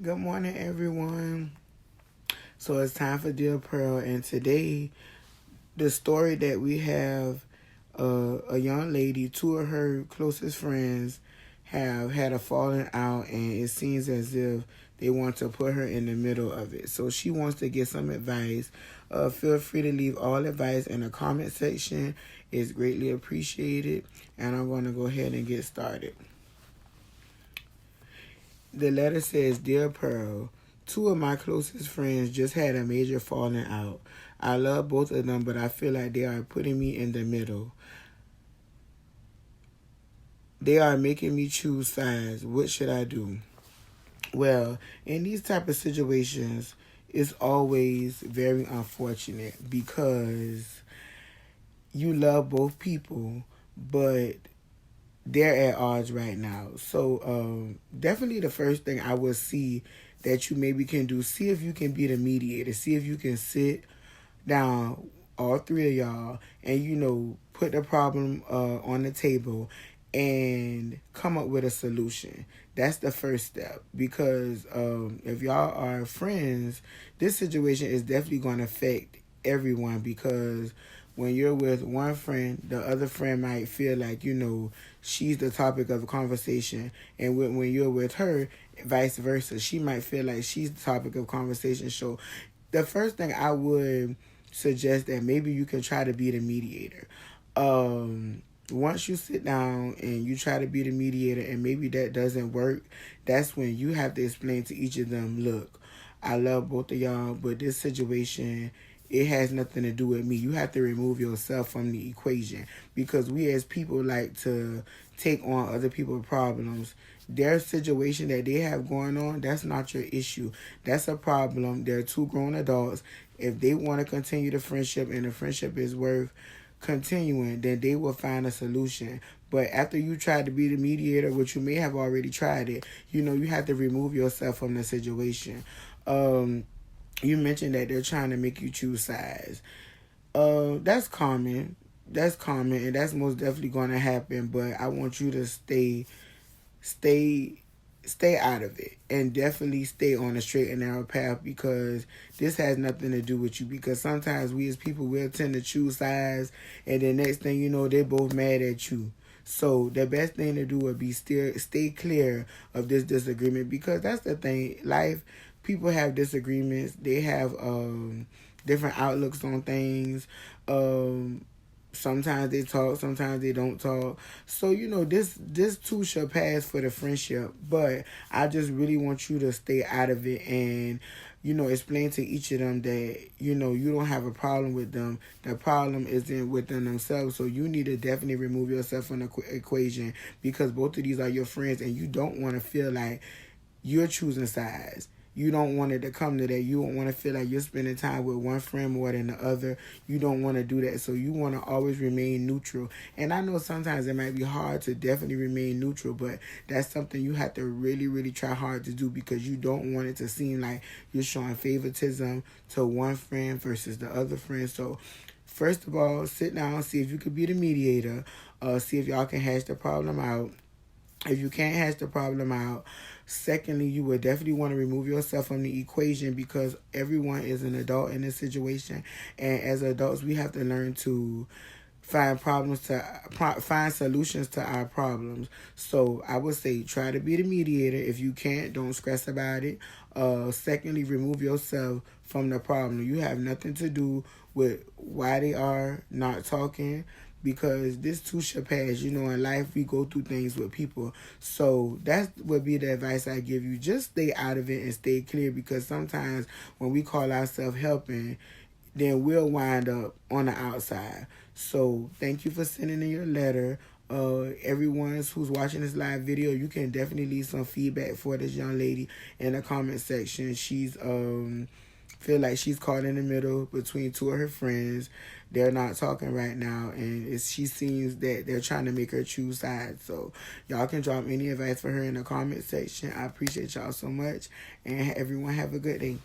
Good morning, everyone. So it's time for Dear Pearl, and today the story that we have, a young lady, two of her closest friends have had a falling out, and it seems as if they want to put her in the middle of it. So she wants to get some advice. Feel free to leave all advice in the comment section. It's greatly appreciated, and I'm going to go ahead and get started. The letter says, Dear Pearl, two of my closest friends just had a major falling out. I love both of them, but I feel like they are putting me in the middle. They are making me choose sides. What should I do? Well, in these type of situations, it's always very unfortunate because you love both people, but they're at odds right now. So definitely the first thing I would see that you maybe can do, see if you can be the mediator. See if you can sit down, all three of y'all, and put the problem on the table and come up with a solution. That's the first step, because if y'all are friends, this situation is definitely going to affect everyone, because when you're with one friend, the other friend might feel like, she's the topic of the conversation. And when you're with her, vice versa, she might feel like she's the topic of conversation. So the first thing I would suggest that maybe you can try to be the mediator. Once you sit down and you try to be the mediator and maybe that doesn't work, that's when you have to explain to each of them, look, I love both of y'all, but this situation, it has nothing to do with me. You have to remove yourself from the equation, because we as people like to take on other people's problems. Their situation that they have going on, that's not your issue. That's a problem. They're two grown adults. If they want to continue the friendship and the friendship is worth continuing, then they will find a solution. But after you try to be the mediator, which you may have already tried it, you have to remove yourself from the situation. You mentioned that they're trying to make you choose sides. That's common. That's common, and that's most definitely going to happen. But I want you to stay out of it, and definitely stay on a straight and narrow path, because this has nothing to do with you. Because sometimes we as people will tend to choose sides, and the next thing you know, they're both mad at you. So the best thing to do would be still stay clear of this disagreement, because that's the thing. Life, people have disagreements. They have different outlooks on things. Sometimes they talk, sometimes they don't talk. So, this too shall pass for the friendship. But I just really want you to stay out of it, and, explain to each of them that, you don't have a problem with them. The problem isn't within themselves. So you need to definitely remove yourself from the equation, because both of these are your friends, and you don't want to feel like you're choosing sides. You don't want it to come to that. You don't want to feel like you're spending time with one friend more than the other. You don't want to do that. So you want to always remain neutral. And I know sometimes it might be hard to definitely remain neutral, but that's something you have to really, really try hard to do, because you don't want it to seem like you're showing favoritism to one friend versus the other friend. So first of all, sit down, see if you could be the mediator, see if y'all can hash the problem out. If you can't hash the problem out, secondly, you would definitely want to remove yourself from the equation, because everyone is an adult in this situation. And as adults, we have to learn to find solutions to our problems. So I would say try to be the mediator. If you can't, don't stress about it. Secondly, remove yourself from the problem. You have nothing to do with why they are not talking, because this too shall pass. In life we go through things with people. So that would be the advice I give you. Just stay out of it and stay clear, because sometimes when we call ourselves helping, then we'll wind up on the outside. So thank you for sending in your letter. Everyone who's watching this live video, you can definitely leave some feedback for this young lady in the comment section. She's feel like she's caught in the middle between two of her friends. They're not talking right now, and she seems that they're trying to make her choose sides. So y'all can drop any advice for her in the comment section. I appreciate y'all so much, and everyone have a good day.